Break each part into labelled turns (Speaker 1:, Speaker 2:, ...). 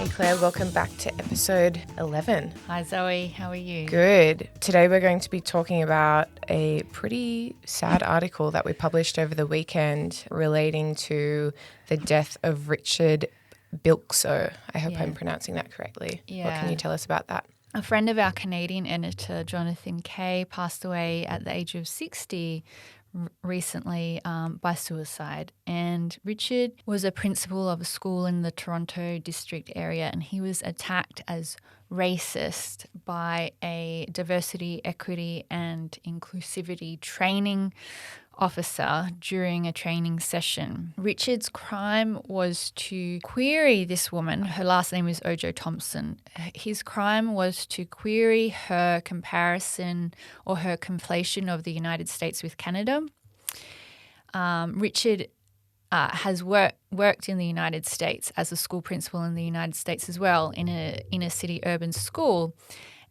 Speaker 1: Hey Claire, welcome back to episode 11.
Speaker 2: Hi Zoe, how are you?
Speaker 1: Good. Today we're going to be talking about a pretty sad article that we published over the weekend relating to the death of Richard Bilkszto. I hope I'm pronouncing that correctly.
Speaker 2: Yeah.
Speaker 1: What can you tell us about that?
Speaker 2: A friend of our Canadian editor, Jonathan Kay, passed away at the age of 60 recently by suicide. And Richard was a principal of a school in the Toronto district area, and he was attacked as racist by a diversity, equity and inclusivity training officer during a training session. Richard's crime was to query this woman. Her last name is Ojo Thompson. His crime was to query her comparison or her conflation of the United States with Canada. Richard has worked in the United States as a school principal in the United States as well, in a inner city urban school,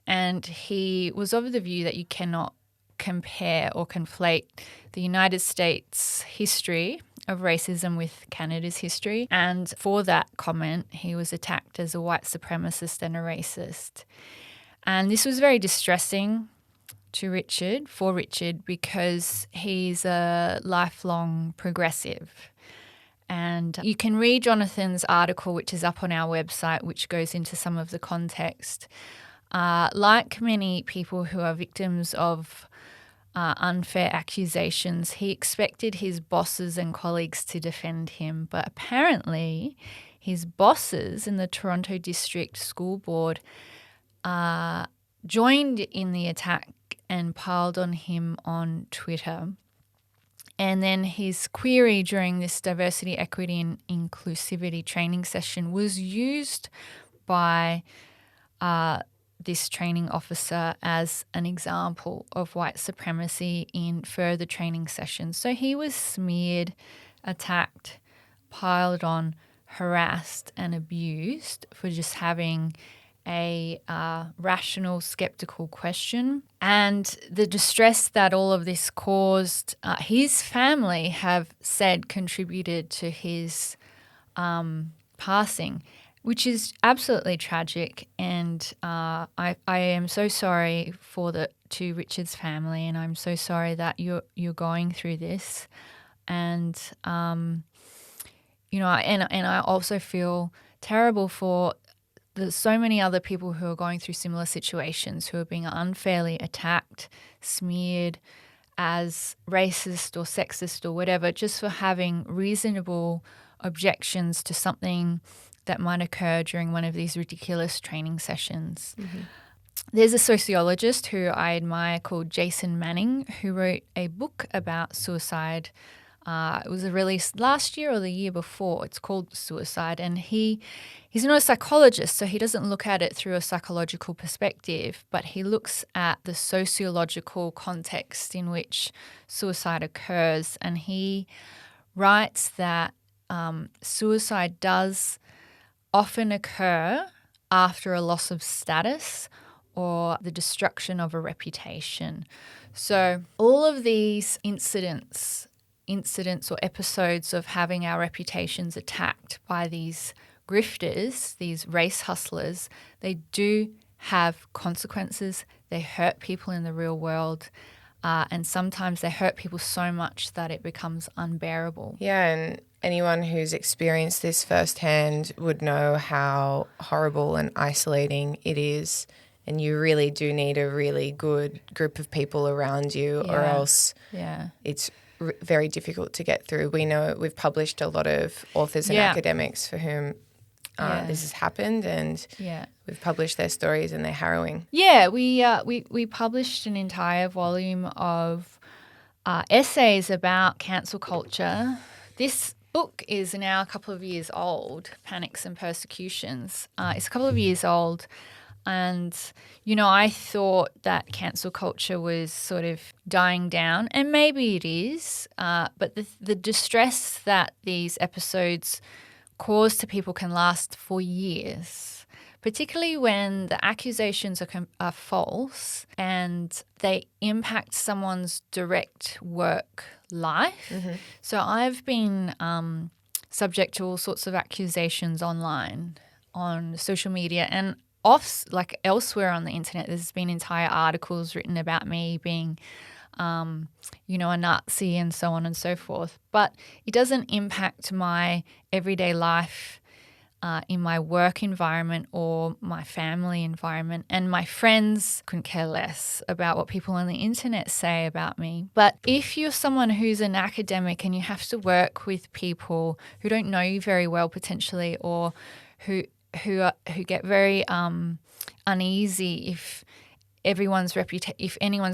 Speaker 2: and he was of the view that you cannot compare or conflate the United States history of racism with Canada's history. And for that comment, he was attacked as a white supremacist and a racist. And this was very distressing for Richard, because he's a lifelong progressive. And you can read Jonathan's article, which is up on our website, which goes into some of the context. Like many people who are victims of unfair accusations, he expected his bosses and colleagues to defend him, but apparently his bosses in the Toronto District School Board joined in the attack and piled on him on Twitter. And then his query during this diversity, equity and inclusivity training session was used by this training officer as an example of white supremacy in further training sessions. So he was smeared, attacked, piled on, harassed and abused for just having a rational, skeptical question. And the distress that all of this caused, his family have said contributed to his passing, which is absolutely tragic. And I am so sorry to Richard's family, and I'm so sorry that you're going through this. And and I also feel terrible for there's so many other people who are going through similar situations, who are being unfairly attacked, smeared as racist or sexist or whatever, just for having reasonable objections to something that might occur during one of these ridiculous training sessions. Mm-hmm. There's a sociologist who I admire called Jason Manning, who wrote a book about suicide. It was released last year or the year before. It's called Suicide, and he's not a psychologist, so he doesn't look at it through a psychological perspective, but he looks at the sociological context in which suicide occurs, and he writes that suicide does often occur after a loss of status or the destruction of a reputation. So all of these incidents or episodes of having our reputations attacked by these grifters, these race hustlers, they do have consequences. They hurt people in the real world, and sometimes they hurt people so much that it becomes unbearable.
Speaker 1: Yeah, and anyone who's experienced this firsthand would know how horrible and isolating it is, and you really do need a really good group of people around you, or else it's very difficult to get through. We know we've published a lot of authors and academics for whom this has happened, and we've published their stories, and they're harrowing.
Speaker 2: Yeah, we published an entire volume of essays about cancel culture. This book is now a couple of years old, Panics and Persecutions. It's a couple of years old. And, I thought that cancel culture was sort of dying down, and maybe it is, but the distress that these episodes cause to people can last for years, particularly when the accusations are false and they impact someone's direct work life. Mm-hmm. So I've been subject to all sorts of accusations online on social media and elsewhere on the internet, there's been entire articles written about me being, a Nazi and so on and so forth. But it doesn't impact my everyday life in my work environment or my family environment. And my friends couldn't care less about what people on the internet say about me. But if you're someone who's an academic and you have to work with people who don't know you very well potentially, or who get very uneasy if anyone's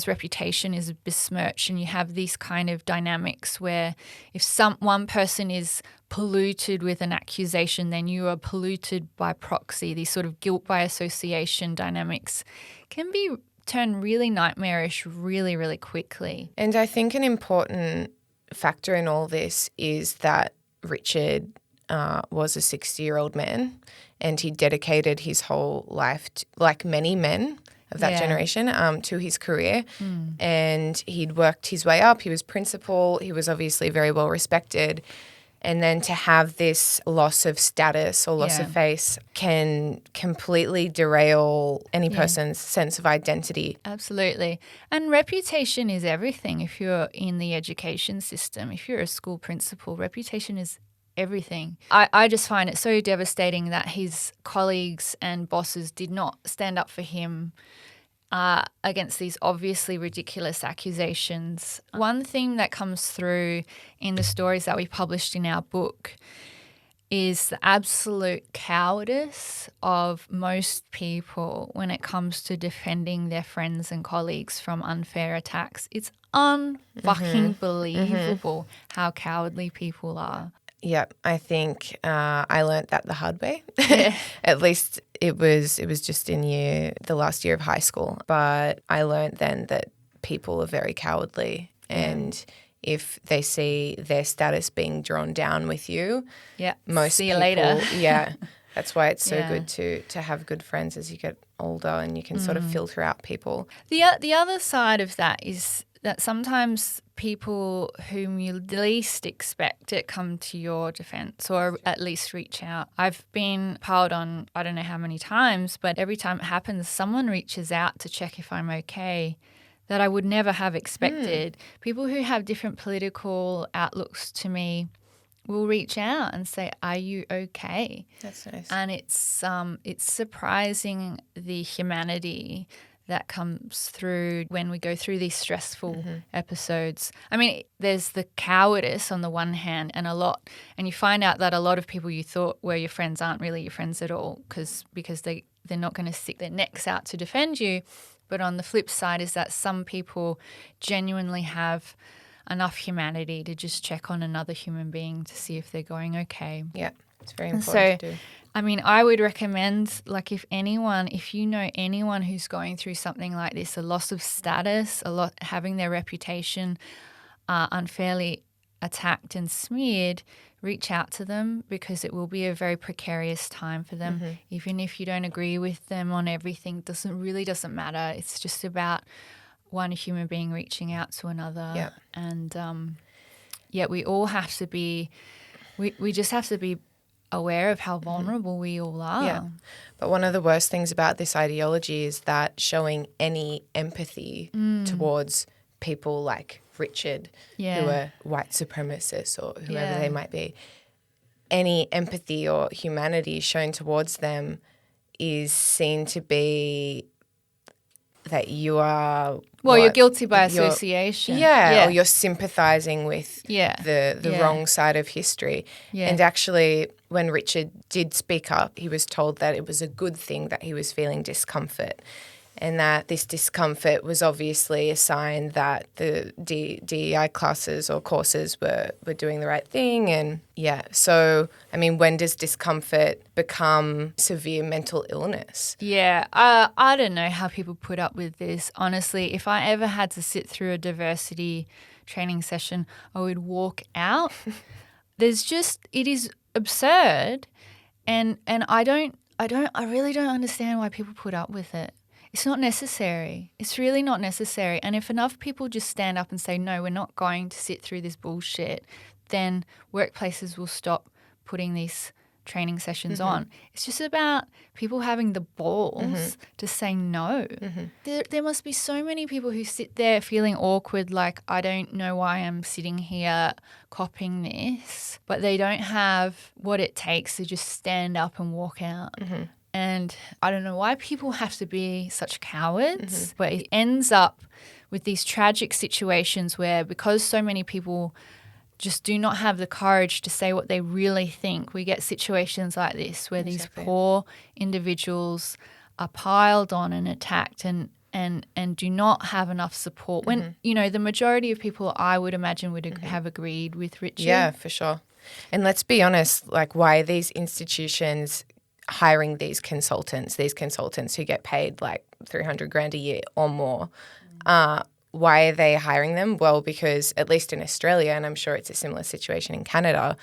Speaker 2: reputation is besmirched, and you have these kind of dynamics where if one person is polluted with an accusation, then you are polluted by proxy. These sort of guilt by association dynamics can be turned really nightmarish really, really quickly.
Speaker 1: And I think an important factor in all this is that Richard was a 60-year-old man, and he dedicated his whole life, like many men of that generation, to his career. And he'd worked his way up. He was principal. He was obviously very well respected. And then to have this loss of status or loss of face can completely derail any person's sense of identity.
Speaker 2: Absolutely. And reputation is everything if you're in the education system. If you're a school principal, reputation is everything. I just find it so devastating that his colleagues and bosses did not stand up for him against these obviously ridiculous accusations. One theme that comes through in the stories that we published in our book is the absolute cowardice of most people when it comes to defending their friends and colleagues from unfair attacks. It's unfucking believable how cowardly people are.
Speaker 1: Yeah, I think I learnt that the hard way. At least it was just in the last year of high school. But I learnt then that people are very cowardly, and if they see their status being drawn down with you, most
Speaker 2: see you
Speaker 1: people,
Speaker 2: later.
Speaker 1: That's why it's so good to have good friends as you get older, and you can sort of filter out people.
Speaker 2: The other side of that is that sometimes people whom you least expect it come to your defense, or at least reach out. I've been piled on I don't know how many times, but every time it happens, someone reaches out to check if I'm okay that I would never have expected. People who have different political outlooks to me will reach out and say, "Are you okay?"
Speaker 1: That's nice.
Speaker 2: And it's surprising the humanity that comes through when we go through these stressful episodes. I mean, there's the cowardice on the one hand, and you find out that a lot of people you thought were your friends aren't really your friends at all because they're not going to stick their necks out to defend you. But on the flip side is that some people genuinely have enough humanity to just check on another human being to see if they're going okay.
Speaker 1: Yeah, it's very important to do.
Speaker 2: I mean, I would recommend, like, if you know anyone who's going through something like this, a loss of status, having their reputation unfairly attacked and smeared, reach out to them, because it will be a very precarious time for them. Even if you don't agree with them on everything, doesn't matter. It's just about one human being reaching out to another.
Speaker 1: Yeah.
Speaker 2: And we all have to be. We just have to be aware of how vulnerable we all are.
Speaker 1: Yeah. But one of the worst things about this ideology is that showing any empathy towards people like Richard, who are white supremacists or whoever they might be, any empathy or humanity shown towards them is seen to be that you are
Speaker 2: you're guilty by association.
Speaker 1: Or you're sympathising with the wrong side of history.
Speaker 2: Yeah.
Speaker 1: And actually, when Richard did speak up, he was told that it was a good thing that he was feeling discomfort, and that this discomfort was obviously a sign that the DEI classes or courses were doing the right thing. And so, I mean, when does discomfort become severe mental illness?
Speaker 2: Yeah, I don't know how people put up with this. Honestly, if I ever had to sit through a diversity training session, I would walk out. It is absurd, and I really don't understand why people put up with it. It's not necessary. It's really not necessary. And if enough people just stand up and say, no, we're not going to sit through this bullshit, then workplaces will stop putting these training sessions on. It's just about people having the balls to say no. There must be so many people who sit there feeling awkward, like, I don't know why I'm sitting here copying this, but they don't have what it takes to just stand up and walk out. And I don't know why people have to be such cowards, but it ends up with these tragic situations where, because so many people just do not have the courage to say what they really think, we get situations like this where these poor individuals are piled on and attacked and do not have enough support. When, you know, the majority of people, I would imagine, would have agreed with Richard.
Speaker 1: Yeah, for sure. And let's be honest, like, why are these institutions hiring these consultants who get paid like $300,000 a year or more? Why are they hiring them? Well, because at least in Australia, and I'm sure it's a similar situation in Canada,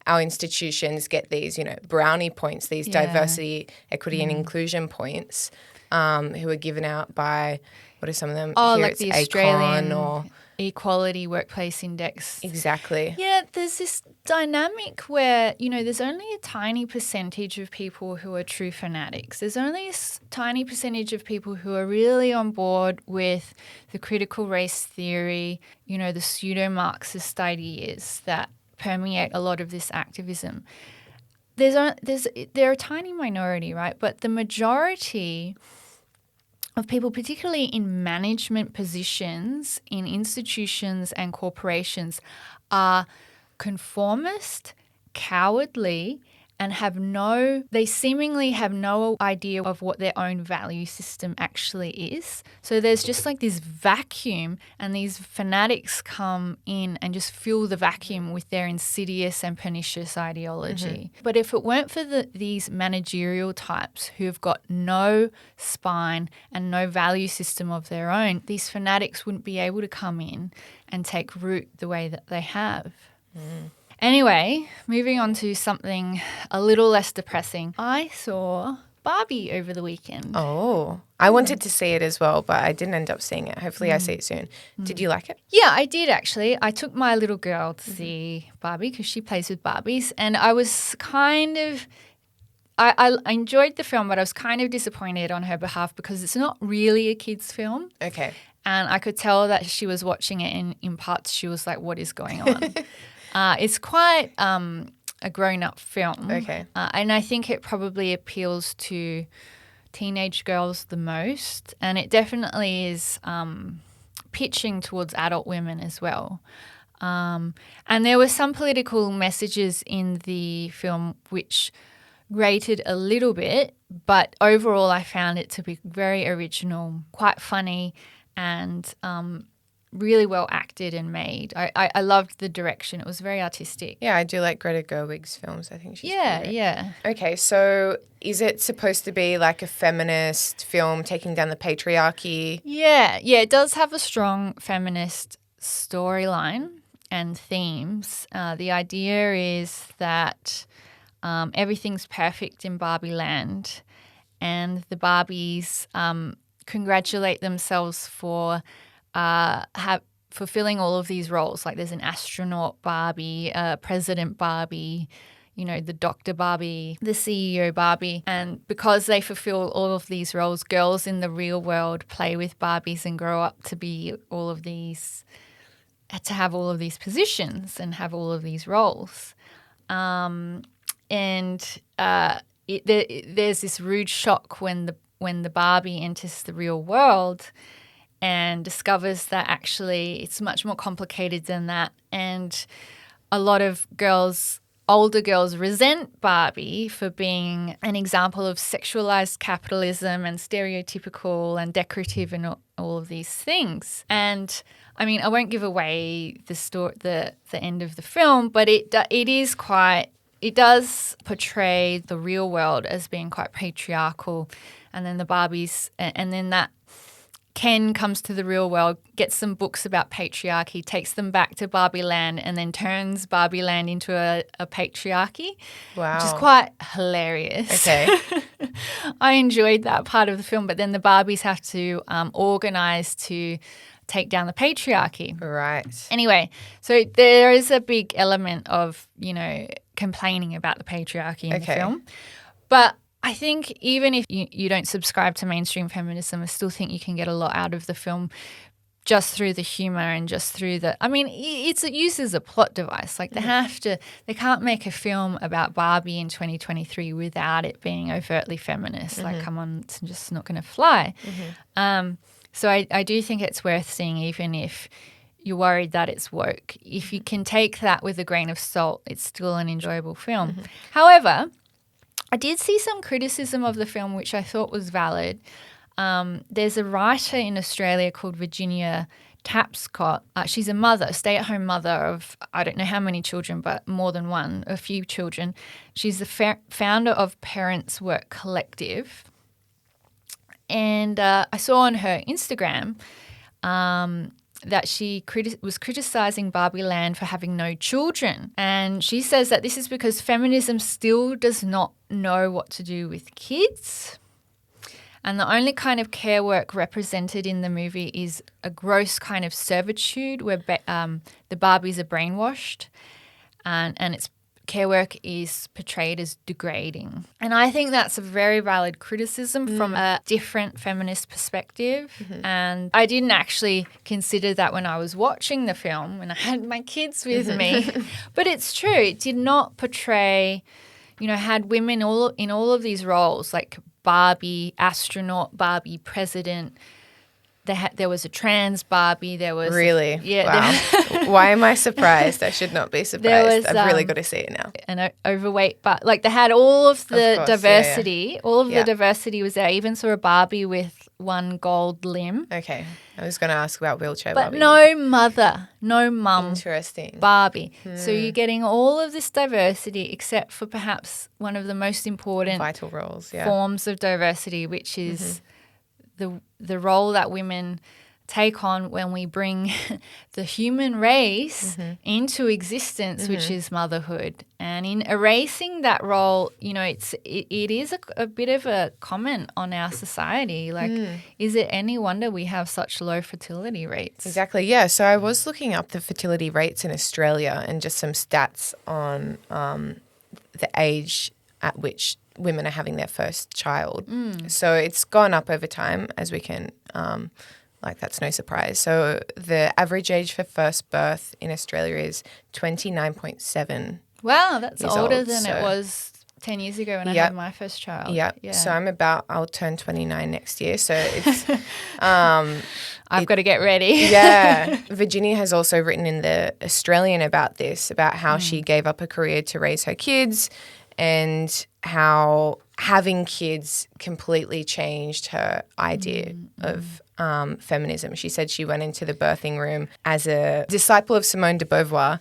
Speaker 1: our institutions get these, you know, brownie points, these diversity, equity and inclusion points who are given out by, what are some of them?
Speaker 2: Oh,
Speaker 1: Here
Speaker 2: like
Speaker 1: it's
Speaker 2: the
Speaker 1: Acon
Speaker 2: Australian
Speaker 1: or
Speaker 2: Equality Workplace Index.
Speaker 1: Exactly.
Speaker 2: Yeah, there's this dynamic where, you know, there's only a tiny percentage of people who are true fanatics. There's only a tiny percentage of people who are really on board with the critical race theory, you know, the pseudo-Marxist ideas that permeate a lot of this activism. They're a tiny minority, right? But the majority of people, particularly in management positions in institutions and corporations, are conformist, cowardly, and they seemingly have no idea of what their own value system actually is. So there's just like this vacuum, and these fanatics come in and just fill the vacuum with their insidious and pernicious ideology. But if it weren't for these managerial types who have got no spine and no value system of their own, these fanatics wouldn't be able to come in and take root the way that they have. Anyway, moving on to something a little less depressing. I saw Barbie over the weekend.
Speaker 1: Oh, I wanted to see it as well, but I didn't end up seeing it. Hopefully I see it soon. Did you like it?
Speaker 2: Yeah, I did actually. I took my little girl to see Barbie because she plays with Barbies, and I was kind of... I enjoyed the film, but I was kind of disappointed on her behalf because it's not really a kid's film.
Speaker 1: Okay.
Speaker 2: And I could tell that she was watching it, and in parts she was like, what is going on? It's quite a grown-up film.
Speaker 1: Okay.
Speaker 2: And I think it probably appeals to teenage girls the most. And it definitely is pitching towards adult women as well. And there were some political messages in the film which grated a little bit, but overall I found it to be very original, quite funny, and really well acted and made. I loved the direction. It was very artistic.
Speaker 1: Yeah, I do like Greta Gerwig's films. I think she's great.
Speaker 2: Yeah.
Speaker 1: Okay, so is it supposed to be like a feminist film taking down the patriarchy?
Speaker 2: Yeah, it does have a strong feminist storyline and themes. The idea is that everything's perfect in Barbie land, and the Barbies congratulate themselves for fulfilling all of these roles. Like there's an astronaut Barbie, President Barbie, you know, the Dr. Barbie, the CEO Barbie. And because they fulfill all of these roles, girls in the real world play with Barbies and grow up to be to have all of these positions and have all of these roles. There's this rude shock when the Barbie enters the real world and discovers that actually it's much more complicated than that. And a lot of older girls resent Barbie for being an example of sexualized capitalism and stereotypical and decorative and all of these things. And I mean, I won't give away the end of the film, but it does portray the real world as being quite patriarchal. And then the Barbies, and then that Ken comes to the real world, gets some books about patriarchy, takes them back to Barbie Land, and then turns Barbie Land into a patriarchy.
Speaker 1: Wow.
Speaker 2: Which is quite hilarious.
Speaker 1: Okay.
Speaker 2: I enjoyed that part of the film, but then the Barbies have to organize to take down the patriarchy.
Speaker 1: Right.
Speaker 2: Anyway, so there is a big element of, you know, complaining about the patriarchy in the
Speaker 1: Okay.
Speaker 2: film. But I think even if you don't subscribe to mainstream feminism, I still think you can get a lot out of the film just through the humor and just through it's used as a plot device. Like they can't make a film about Barbie in 2023 without it being overtly feminist. Like, come on, it's just not going to fly. So I do think it's worth seeing, even if you're worried that it's woke. If you can take that with a grain of salt, it's still an enjoyable film. However, I did see some criticism of the film, which I thought was valid. There's a writer in Australia called Virginia Tapscott. She's a mother, stay-at-home mother of I don't know how many children, but more than one, a few children. She's the founder of Parents Work Collective. And I saw on her Instagram that she was criticising Barbie Land for having no children. And she says that this is because feminism still does not know what to do with kids. And the only kind of care work represented in the movie is a gross kind of servitude where the Barbies are brainwashed and its care work is portrayed as degrading. And I think that's a very valid criticism from a different feminist perspective. And I didn't actually consider that when I was watching the film, when I had my kids with me. But it's true. It did not portray, had women in all of these roles, like Barbie astronaut, Barbie president. There was a trans Barbie. There was
Speaker 1: really, wow. Why am I surprised? I should not be surprised. I've really got to see it now.
Speaker 2: An overweight, but like they had all of the diversity.
Speaker 1: Yeah.
Speaker 2: All of the diversity was there. I even saw a Barbie with one gold limb.
Speaker 1: Okay, I was going to ask about wheelchair
Speaker 2: but
Speaker 1: Barbie.
Speaker 2: No mother, no mum.
Speaker 1: Interesting.
Speaker 2: Barbie. So you're getting all of this diversity, except for perhaps one of the most important
Speaker 1: vital roles,
Speaker 2: forms of diversity, which is the role that women take on when we bring the human race into existence, which is motherhood. And in erasing that role, it is a bit of a comment on our society. Like, is it any wonder we have such low fertility rates?
Speaker 1: Exactly, yeah. So I was looking up the fertility rates in Australia and just some stats on the age at which women are having their first child. So it's gone up over time, as we can, that's no surprise. So the average age for first birth in Australia is 29.7.
Speaker 2: Wow, that's older than it was 10 years ago when I had my first child.
Speaker 1: Yeah. So I'll turn 29 next year. So it's...
Speaker 2: I've got to get ready.
Speaker 1: Yeah. Virginia has also written in the Australian about this, about how she gave up a career to raise her kids and how having kids completely changed her idea of feminism. She said she went into the birthing room as a disciple of Simone de Beauvoir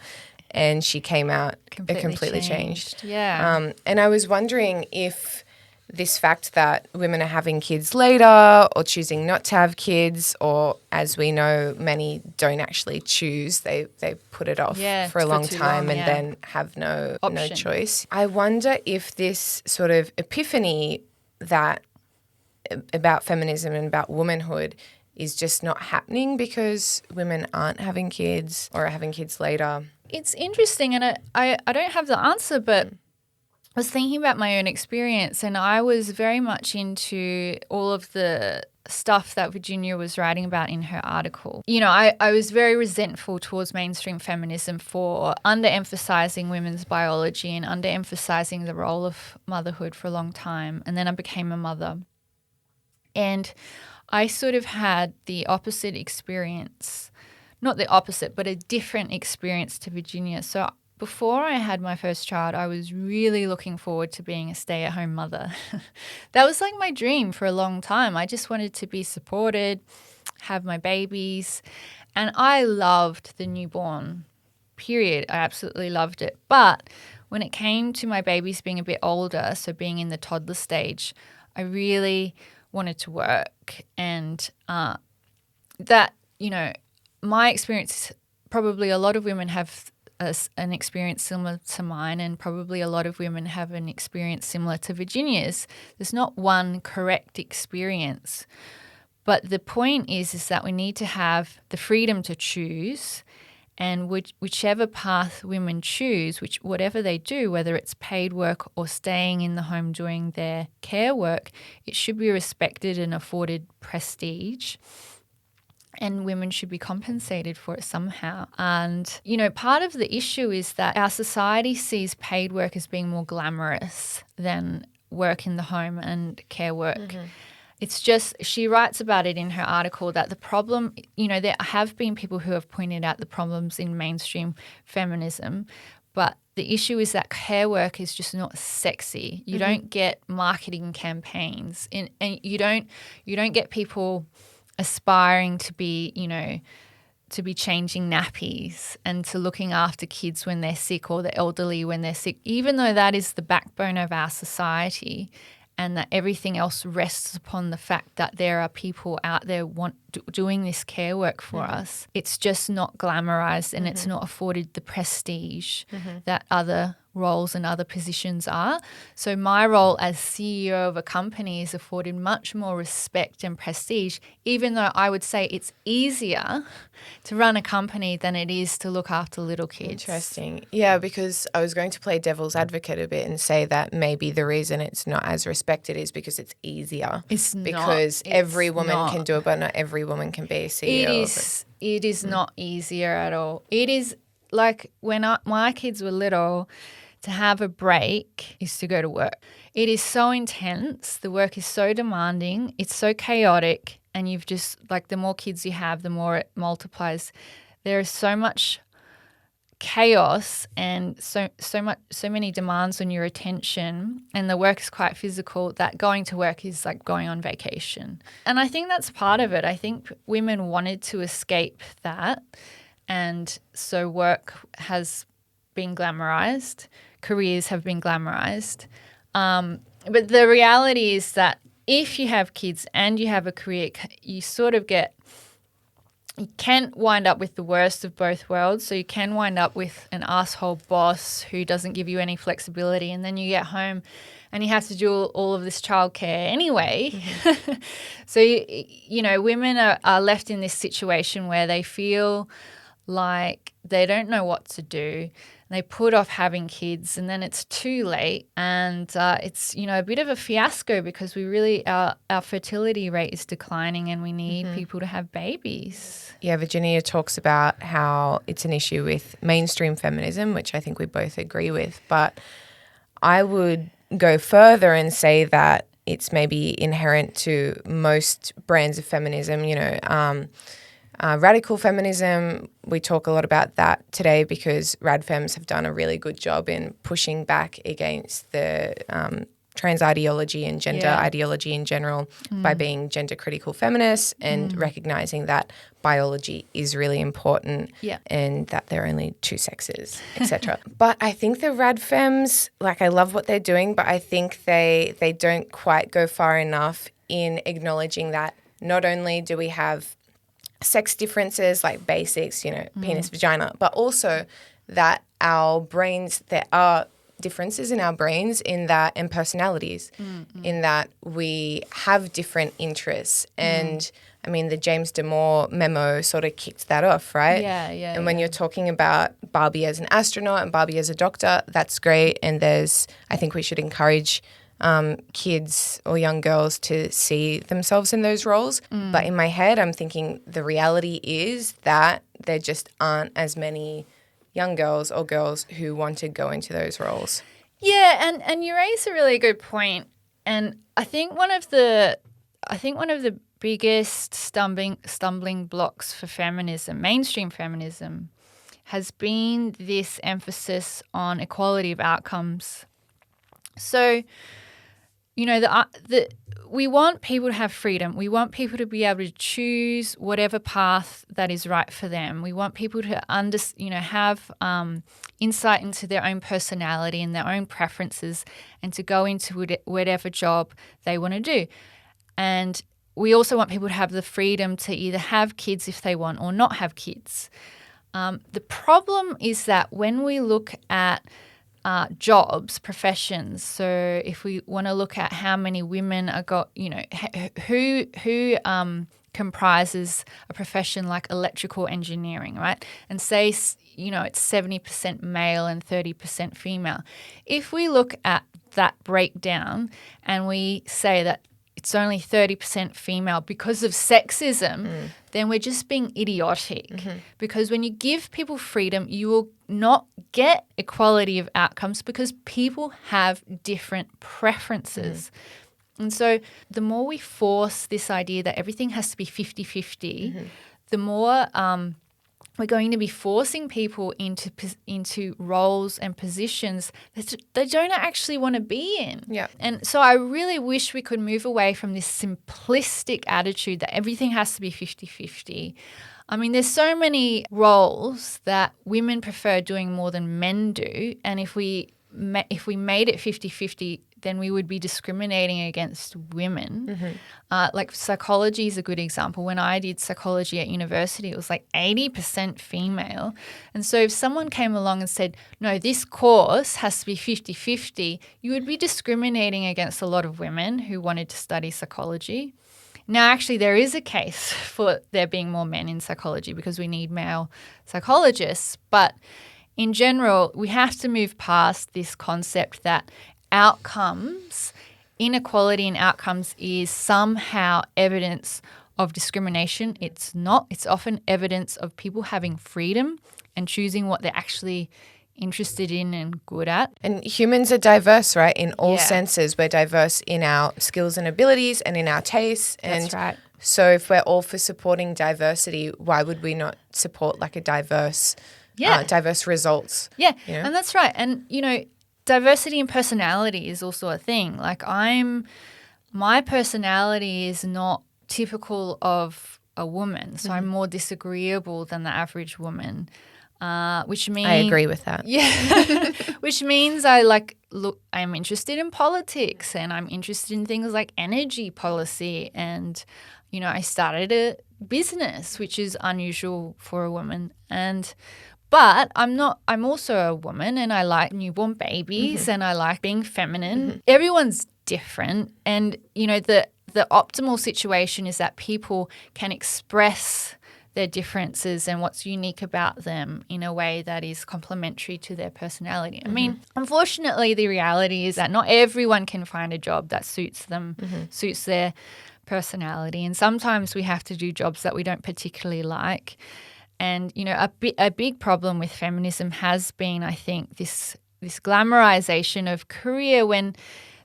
Speaker 1: and she came out completely changed.
Speaker 2: Yeah.
Speaker 1: And I was wondering if this fact that women are having kids later or choosing not to have kids, or as we know, many don't actually choose. They put it off for a long time and then have no choice. I wonder if this sort of epiphany that about feminism and about womanhood is just not happening because women aren't having kids or are having kids later.
Speaker 2: It's interesting, and I don't have the answer, but I was thinking about my own experience, and I was very much into all of the stuff that Virginia was writing about in her article. I was very resentful towards mainstream feminism for underemphasizing women's biology and underemphasizing the role of motherhood for a long time. And then I became a mother. And I sort of had the opposite experience, not the opposite, but a different experience to Virginia. So before I had my first child, I was really looking forward to being a stay-at-home mother. That was like my dream for a long time. I just wanted to be supported, have my babies, and I loved the newborn period. I absolutely loved it. But when it came to my babies being a bit older, so being in the toddler stage, I really wanted to work. And my experience, probably a lot of women have an experience similar to mine, and probably a lot of women have an experience similar to Virginia's. There's not one correct experience. But the point is that we need to have the freedom to choose And whichever path women choose, whatever they do, whether it's paid work or staying in the home doing their care work, it should be respected and afforded prestige. And women should be compensated for it somehow. And, part of the issue is that our society sees paid work as being more glamorous than work in the home and care work. Mm-hmm. It's just, she writes about it in her article that the problem, there have been people who have pointed out the problems in mainstream feminism, but the issue is that care work is just not sexy. You don't get marketing campaigns and you don't get people aspiring to be, to be changing nappies and to looking after kids when they're sick or the elderly when they're sick, even though that is the backbone of our society and that everything else rests upon the fact that there are people out there doing this care work for us. It's just not glamorized and it's not afforded the prestige that other roles and other positions are. So my role as CEO of a company is afforded much more respect and prestige, even though I would say it's easier to run a company than it is to look after little kids.
Speaker 1: Interesting. Yeah, because I was going to play devil's advocate a bit and say that maybe the reason it's not as respected is because it's easier.
Speaker 2: It's not.
Speaker 1: Because every woman can do it, but not every woman can be a CEO.
Speaker 2: It is not easier at all. It is like when my kids were little, to have a break is to go to work. It is so intense. The work is so demanding. It's so chaotic. And you've just, like, the more kids you have, the more it multiplies. There is so much chaos and so many demands on your attention, and the work is quite physical, that going to work is like going on vacation. And I think that's part of it. I think women wanted to escape that. And so work has been glamorized. Careers have been glamorized. But the reality is that if you have kids and you have a career, you can wind up with the worst of both worlds. So you can wind up with an asshole boss who doesn't give you any flexibility, and then you get home and you have to do all of this childcare anyway. Mm-hmm. So, women are left in this situation where they feel like they don't know what to do. They put off having kids and then it's too late, and it's, a bit of a fiasco because our fertility rate is declining and we need people to have babies.
Speaker 1: Yeah, Virginia talks about how it's an issue with mainstream feminism, which I think we both agree with, but I would go further and say that it's maybe inherent to most brands of feminism, radical feminism. We talk a lot about that today because radfems have done a really good job in pushing back against the trans ideology and gender ideology in general by being gender critical feminists and recognizing that biology is really important and that there are only two sexes, etc. But I think the radfems, I love what they're doing, but I think they don't quite go far enough in acknowledging that not only do we have sex differences like basics, penis, vagina, but also that our brains, there are differences in our brains and personalities in that we have different interests. And I mean, the James Damore memo sort of kicked that off, right?
Speaker 2: Yeah.
Speaker 1: And when you're talking about Barbie as an astronaut and Barbie as a doctor, that's great. And I think we should encourage kids or young girls to see themselves in those roles. But in my head, I'm thinking the reality is that there just aren't as many young girls or girls who want to go into those roles.
Speaker 2: Yeah, and you raise a really good point. And I think one of the biggest stumbling blocks for feminism, mainstream feminism, has been this emphasis on equality of outcomes. So, we want people to have freedom. We want people to be able to choose whatever path that is right for them. We want people to have insight into their own personality and their own preferences and to go into whatever job they want to do. And we also want people to have the freedom to either have kids if they want or not have kids. The problem is that when we look at jobs, professions. So if we want to look at how many women are who comprises a profession like electrical engineering, right? And say, it's 70% male and 30% female. If we look at that breakdown and we say that it's only 30% female because of sexism, then we're just being idiotic. Because when you give people freedom, you will not get equality of outcomes because people have different preferences. And so the more we force this idea that everything has to be 50-50, the more we're going to be forcing people into roles and positions that they don't actually want to be in.
Speaker 1: Yeah.
Speaker 2: And so I really wish we could move away from this simplistic attitude that everything has to be 50-50. I mean, there's so many roles that women prefer doing more than men do, and if we made it 50-50, then we would be discriminating against women. Like psychology is a good example. When I did psychology at university, it was like 80% female. And so if someone came along and said, no, this course has to be 50-50, you would be discriminating against a lot of women who wanted to study psychology. Now, actually, there is a case for there being more men in psychology because we need male psychologists. But in general, we have to move past this concept that inequality in outcomes is somehow evidence of discrimination. It's not. It's often evidence of people having freedom and choosing what they're actually interested in and good at.
Speaker 1: And humans are diverse, right? In all senses. We're diverse in our skills and abilities and in our tastes. And
Speaker 2: That's right.
Speaker 1: so if we're all for supporting diversity, why would we not support like a diverse results?
Speaker 2: Yeah,
Speaker 1: You know?
Speaker 2: and that's right. And, diversity in personality is also a thing. Like my personality is not typical of a woman, so I'm more disagreeable than the average woman, which means
Speaker 1: I agree with that.
Speaker 2: Yeah, which means I'm interested in politics and I'm interested in things like energy policy, and I started a business, which is unusual for a woman, But I'm also a woman and I like newborn babies and I like being feminine. Everyone's different, and, the optimal situation is that people can express their differences and what's unique about them in a way that is complementary to their personality. I mean, unfortunately, the reality is that not everyone can find a job that suits them, suits their personality, and sometimes we have to do jobs that we don't particularly like. And, a big problem with feminism has been, I think, this glamorization of career, when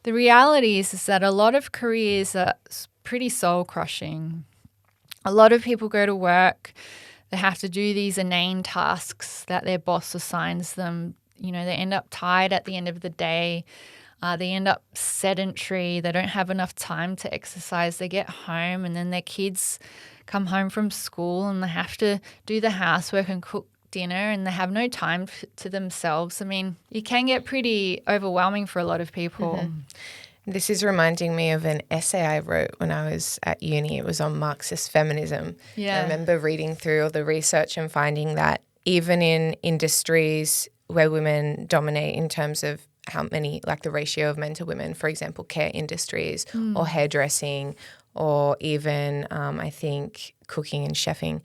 Speaker 2: the reality is that a lot of careers are pretty soul-crushing. A lot of people go to work, they have to do these inane tasks that their boss assigns them. They end up tired at the end of the day. They end up sedentary. They don't have enough time to exercise. They get home and then their kids come home from school and they have to do the housework and cook dinner, and they have no time to themselves. I mean, it can get pretty overwhelming for a lot of people.
Speaker 1: This is reminding me of an essay I wrote when I was at uni. It was on Marxist feminism.
Speaker 2: Yeah.
Speaker 1: I remember reading through all the research and finding that even in industries where women dominate in terms of how many, like the ratio of men to women, for example, care industries or hairdressing, or even I think cooking and chefing,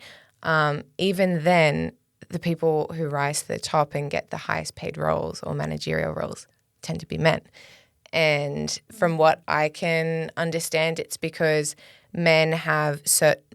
Speaker 1: even then the people who rise to the top and get the highest paid roles or managerial roles tend to be men. And from what I can understand, it's because men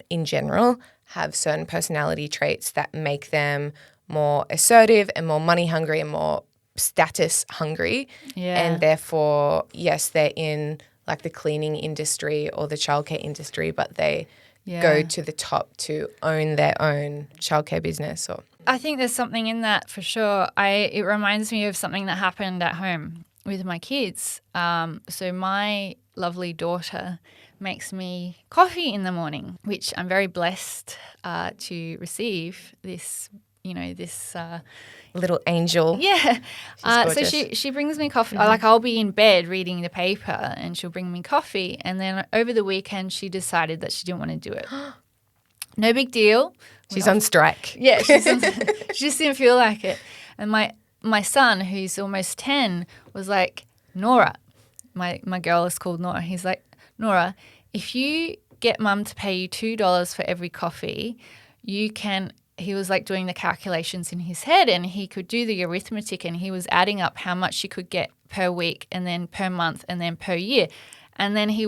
Speaker 1: in general have certain personality traits that make them more assertive and more money hungry and more status hungry.
Speaker 2: Yeah.
Speaker 1: And therefore, yes, they're in like the cleaning industry or the childcare industry, but they go to the top to own their own childcare business. Or
Speaker 2: I think there's something in that for sure. It reminds me of something that happened at home with my kids. So my lovely daughter makes me coffee in the morning, which I'm very blessed to receive this,
Speaker 1: little angel.
Speaker 2: Yeah. So
Speaker 1: gorgeous.
Speaker 2: she brings me coffee. I'll be in bed reading the paper and she'll bring me coffee. And then over the weekend, she decided that she didn't want to do it. No big deal.
Speaker 1: She's on strike.
Speaker 2: Yeah, she just didn't feel like it. And my son, who's almost 10, was like, Nora, my girl is called Nora. He's like, Nora, if you get mum to pay you $2 for every coffee, you can – he was like doing the calculations in his head, and he could do the arithmetic, and he was adding up how much she could get per week and then per month and then per year. And then he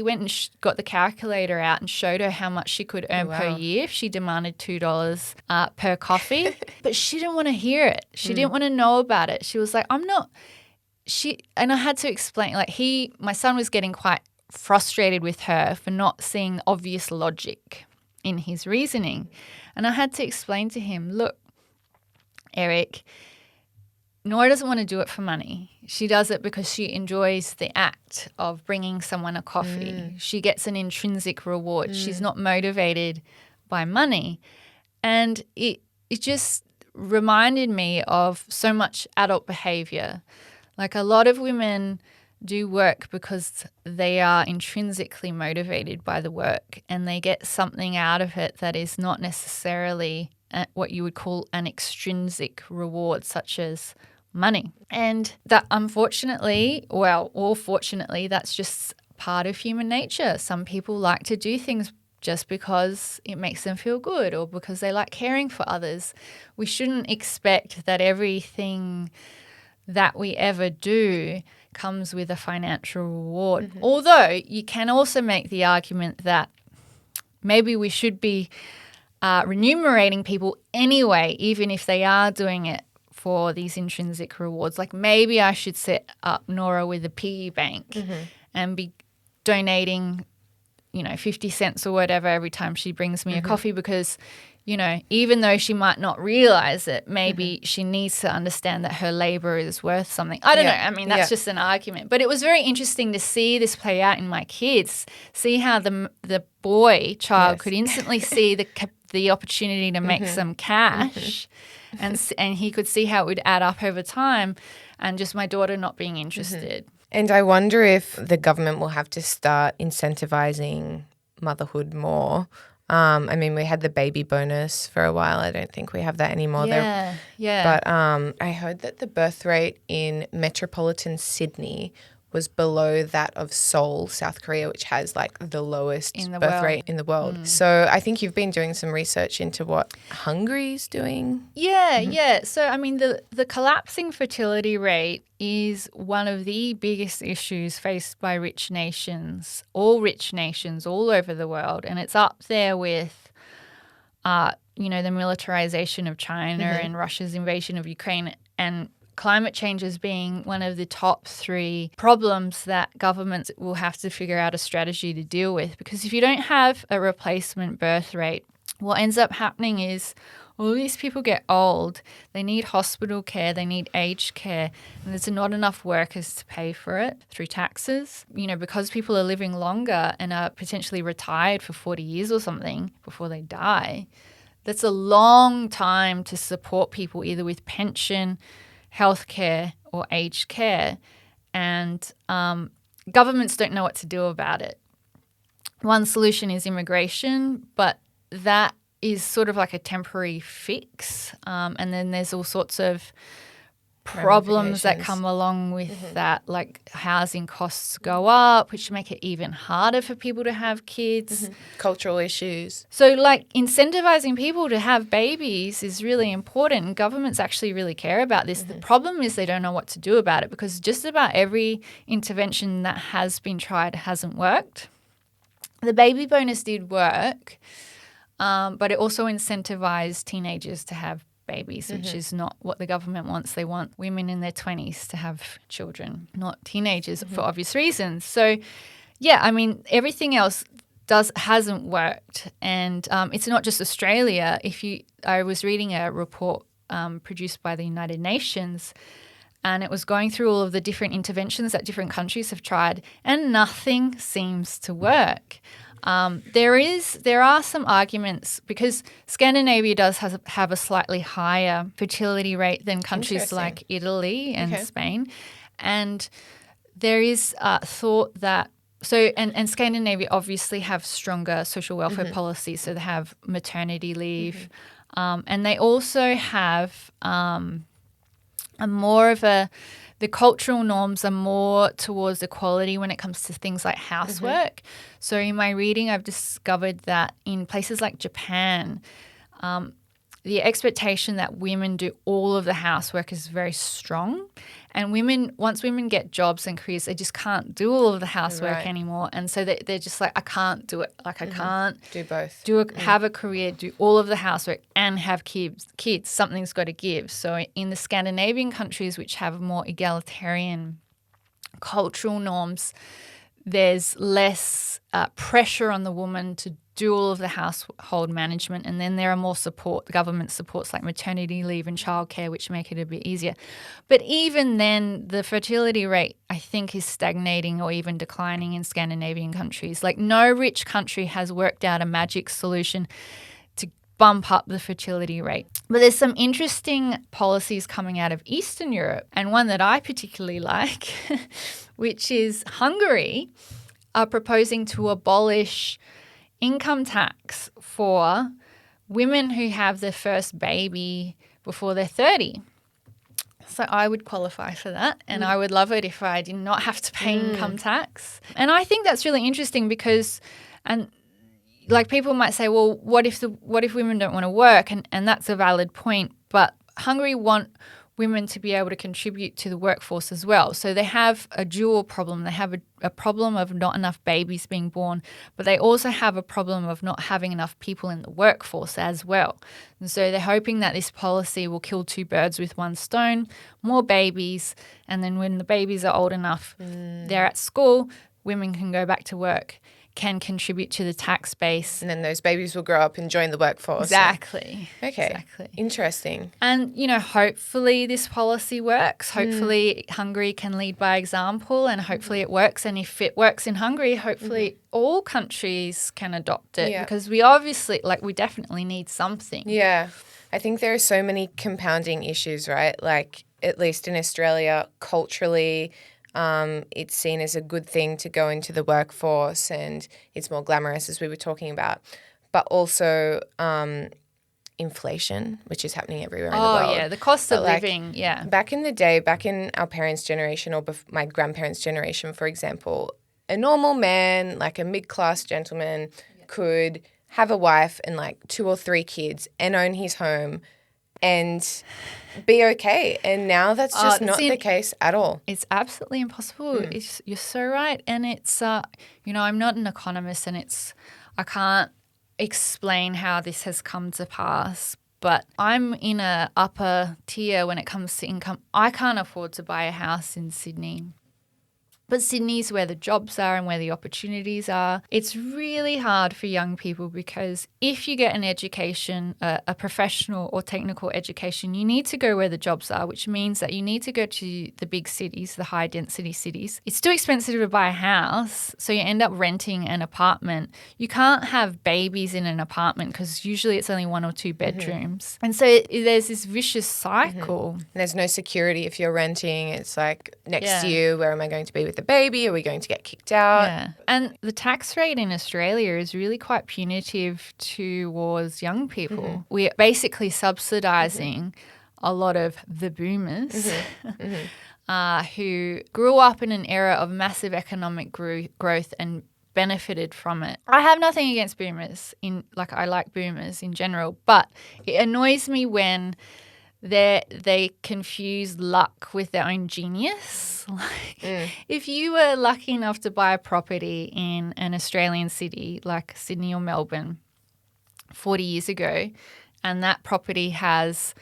Speaker 2: went and got the calculator out and showed her how much she could earn per year if she demanded $2 per coffee. But she didn't want to hear it. She didn't want to know about it. She was like, I'm not – and I had to explain, like my son was getting quite frustrated with her for not seeing obvious logic in his reasoning. And I had to explain to him, look, Eric, Nora doesn't want to do it for money. She does it because she enjoys the act of bringing someone a coffee. She gets an intrinsic reward. She's not motivated by money. And it just reminded me of so much adult behavior. Like a lot of women do work because they are intrinsically motivated by the work, and they get something out of it that is not necessarily what you would call an extrinsic reward, such as money. And that unfortunately, or fortunately, that's just part of human nature. Some people like to do things just because it makes them feel good or because they like caring for others. We shouldn't expect that everything that we ever do comes with a financial reward. Although you can also make the argument that maybe we should be remunerating people anyway, even if they are doing it for these intrinsic rewards. Like maybe I should set up Nora with a piggy bank and be donating, 50 cents or whatever every time she brings me a coffee, because, even though she might not realize it, maybe she needs to understand that her labor is worth something. I don't know. I mean, that's just an argument. But it was very interesting to see this play out in my kids, see how the boy child could instantly see the opportunity to make some cash. And he could see how it would add up over time, and just my daughter not being interested.
Speaker 1: And I wonder if the government will have to start incentivizing motherhood more. I mean, we had the baby bonus for a while. I don't think we have that anymore.
Speaker 2: Yeah.
Speaker 1: But I heard that the birth rate in metropolitan Sydney was below that of Seoul, South Korea, which has like the lowest birth rate in the world. So I think you've been doing some research into what Hungary's doing.
Speaker 2: Yeah. So, I mean, the collapsing fertility rate is one of the biggest issues faced by rich nations all over the world. And it's up there with, the militarization of China and Russia's invasion of Ukraine, and climate change as being one of the top 3 problems that governments will have to figure out a strategy to deal with. Because if you don't have a replacement birth rate, what ends up happening is all these people get old, they need hospital care, they need aged care, and there's not enough workers to pay for it through taxes. Because people are living longer and are potentially retired for 40 years or something before they die, that's a long time to support people either with pension, healthcare or aged care, and governments don't know what to do about it. One solution is immigration, but that is sort of like a temporary fix, and then there's all sorts of problems that come along with that, like housing costs go up, which make it even harder for people to have kids.
Speaker 1: Cultural issues.
Speaker 2: So like incentivizing people to have babies is really important, and governments actually really care about this. The problem is they don't know what to do about it, because just about every intervention that has been tried hasn't worked. The baby bonus did work, but it also incentivized teenagers to have babies, which is not what the government wants. They want women in their 20s to have children, not teenagers, for obvious reasons. So, yeah, I mean, everything else hasn't worked, and it's not just Australia. I was reading a report produced by the United Nations, and it was going through all of the different interventions that different countries have tried, and nothing seems to work. There are some arguments, because Scandinavia does have a slightly higher fertility rate than countries like Italy and Spain, and there is thought that and Scandinavia obviously have stronger social welfare policies, so they have maternity leave, and they also have a more of a the cultural norms are more towards equality when it comes to things like housework. So in my reading, I've discovered that in places like Japan, the expectation that women do all of the housework is very strong. And once women get jobs and careers, they just can't do all of the housework anymore. And so they're just like, I can't do it. Like, I can't
Speaker 1: do both.
Speaker 2: Have a career, do all of the housework and have kids. Something's got to give. So in the Scandinavian countries, which have more egalitarian cultural norms, there's less pressure on the woman to do all of the household management, and then there are more government supports like maternity leave and childcare, which make it a bit easier. But even then, the fertility rate, I think, is stagnating or even declining in Scandinavian countries. Like, no rich country has worked out a magic solution to bump up the fertility rate. But there's some interesting policies coming out of Eastern Europe, and one that I particularly like, which is Hungary are proposing to abolish income tax for women who have their first baby before they're 30. So I would qualify for that, and I would love it if I did not have to pay income tax. And I think that's really interesting because, and like, people might say, well, what if women don't want to work? And that's a valid point, but Hungary want women to be able to contribute to the workforce as well. So they have a dual problem. They have a problem of not enough babies being born, but they also have a problem of not having enough people in the workforce as well. And so they're hoping that this policy will kill two birds with one stone, more babies, and then when the babies are old enough, they're at school, women can go back to work, can contribute to the tax base.
Speaker 1: And then those babies will grow up and join the workforce.
Speaker 2: Exactly.
Speaker 1: Okay.
Speaker 2: Exactly.
Speaker 1: Interesting.
Speaker 2: And, hopefully this policy works. Hopefully Hungary can lead by example, and hopefully it works. And if it works in Hungary, hopefully all countries can adopt it, because we definitely need something.
Speaker 1: Yeah. I think there are so many compounding issues, right? Like, at least in Australia, culturally, it's seen as a good thing to go into the workforce, and it's more glamorous, as we were talking about. But also inflation, which is happening everywhere in the world.
Speaker 2: Oh, yeah, the cost of living, yeah.
Speaker 1: Back in the day, back in our parents' generation or my grandparents' generation, for example, a normal man, like a mid-class gentleman, could have a wife and like 2 or 3 kids and own his home and be okay. And now that's just not the case at all.
Speaker 2: It's absolutely impossible. You're so right. And it's, I'm not an economist, and I can't explain how this has come to pass, but I'm in a upper tier when it comes to income. I can't afford to buy a house in Sydney. But Sydney's where the jobs are and where the opportunities are. It's really hard for young people because if you get an education, a professional or technical education, you need to go where the jobs are, which means that you need to go to the big cities, the high-density cities. It's too expensive to buy a house, so you end up renting an apartment. You can't have babies in an apartment because usually it's only 1 or 2 bedrooms. And so there's this vicious cycle.
Speaker 1: And there's no security if you're renting. It's like, next year, where am I going to be with the baby? Are we going to get kicked out?
Speaker 2: Yeah. And the tax rate in Australia is really quite punitive towards young people. We're basically subsidising a lot of the boomers who grew up in an era of massive economic growth and benefited from it. I have nothing against boomers. I like boomers in general, but it annoys me when they confuse luck with their own genius. If you were lucky enough to buy a property in an Australian city like Sydney or Melbourne 40 years ago, and that property has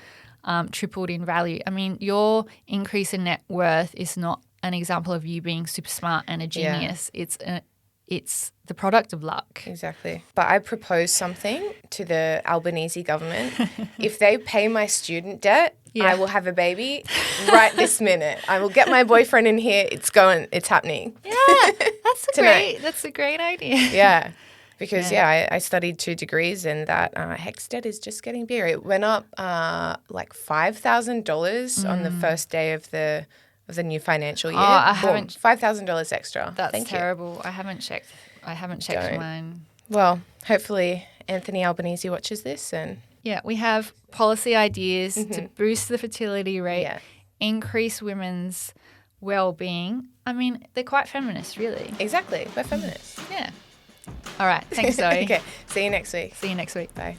Speaker 2: tripled in value, I mean, your increase in net worth is not an example of you being super smart and a genius. It's the product of luck.
Speaker 1: Exactly. But I propose something to the Albanese government. If they pay my student debt, I will have a baby right this minute. I will get my boyfriend in here. It's happening.
Speaker 2: Yeah, that's a great idea.
Speaker 1: Yeah. Because, I studied 2 degrees, and that HECS debt is just getting bigger. It went up like $5,000 on the first day of the new financial year. $5,000 extra.
Speaker 2: That's terrible. I haven't checked mine.
Speaker 1: Well, hopefully Anthony Albanese watches this, and
Speaker 2: we have policy ideas to boost the fertility rate increase women's well-being. I mean, they're quite feminist, really.
Speaker 1: Exactly. We're feminists.
Speaker 2: Yeah. All right. Thanks, Zoe.
Speaker 1: Okay. See you next week.
Speaker 2: See you next week.
Speaker 1: Bye.